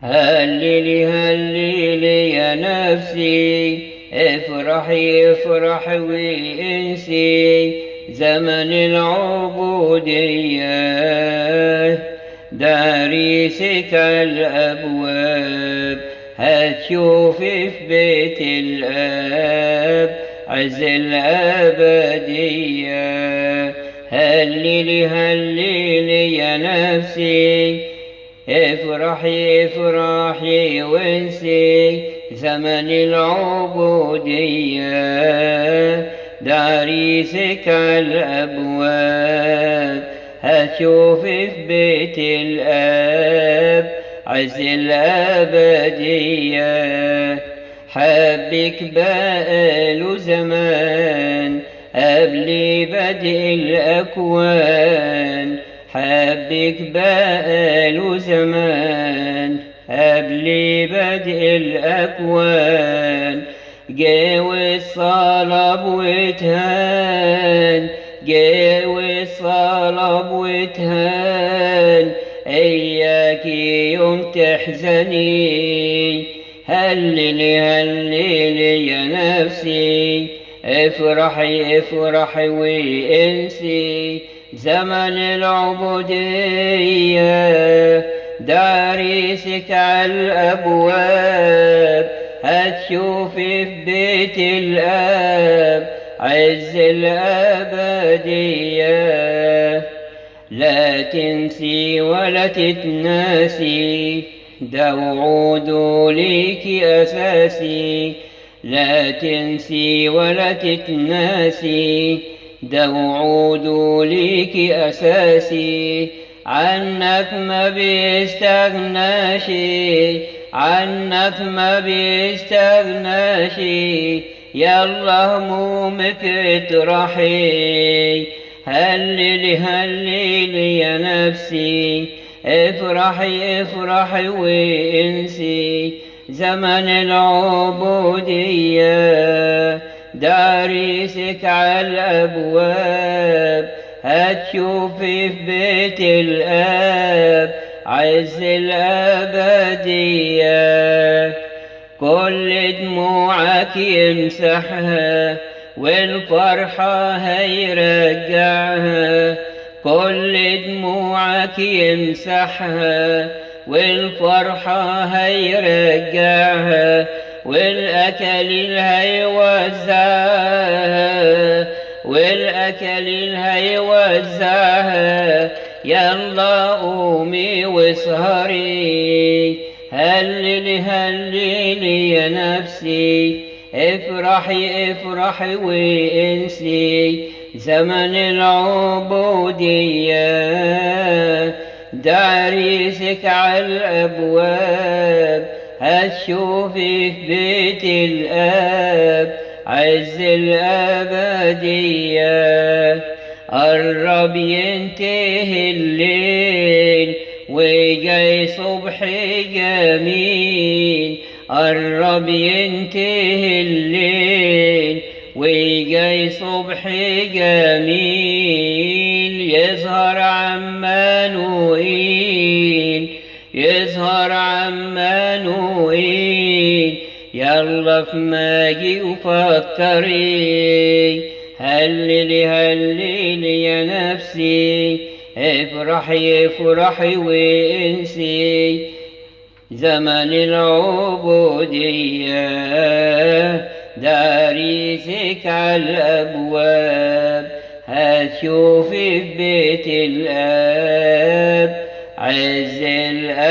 هللي هللي يا نفسي، افرحي افرحي وانسي زمن العبودية. داريسك الأبواب هتشوفي في بيت الآب عز الأبدية. هللي هللي يا نفسي، افرحي افرحي وانسي زمن العبودية. داريسك الأبواب هتشوفي في بيت الآب عز الأبدية. حبك بقاله زمان قبل بدء الأكوان، حبك بقاله زمان قبل بدء الأكوان. جه والصلب واتهان، جه والصلب واتهان، إياك يوم تحزني. هللي هللي يا نفسي، افرحي افرحي وانسي زمن العبودية. داريسك على الأبواب هتشوفي في بيت الآب عز الأبدية. لا تنسي ولا تتناسي، ده وعوده ليكي أساسي. لا تنسي ولا تتناسي، ده وعوده ليكي أساسي. عنك ما بيستغناشي، عنك ما بيستغناشي، يلا همومك اطرحي. هللي هللي يا نفسي، افرحي افرحي وانسي زمن العبودية. داريسك على الأبواب هتشوفي في بيت الآب عز الأبدية. كل دموعك يمسحها والفرحة هيرجعها، كل دموعك يمسحها والفرحة هيرجعها، والأكاليل هيوزعها، والأكاليل هيوزعها. يلا قومي واسهري، هللي هللي يا نفسي، افرحي افرحي وانسي زمن العبودية. داريسك على الأبواب هتشوفي في بيت الآب عز الأبدية. قرب ينتهي الليل وجاي صبح جميل، قرب ينتهي الليل وجاي صبح جميل. يظهر عمانوئيل، يظهر عمانوئيل. يلا في ماجي وفكري، هللي هللي يا نفسي، افرحي افرحي وانسي زمن العبودية. داريسك على الأبواب هتشوفي في بيت الآب عز الأبدية.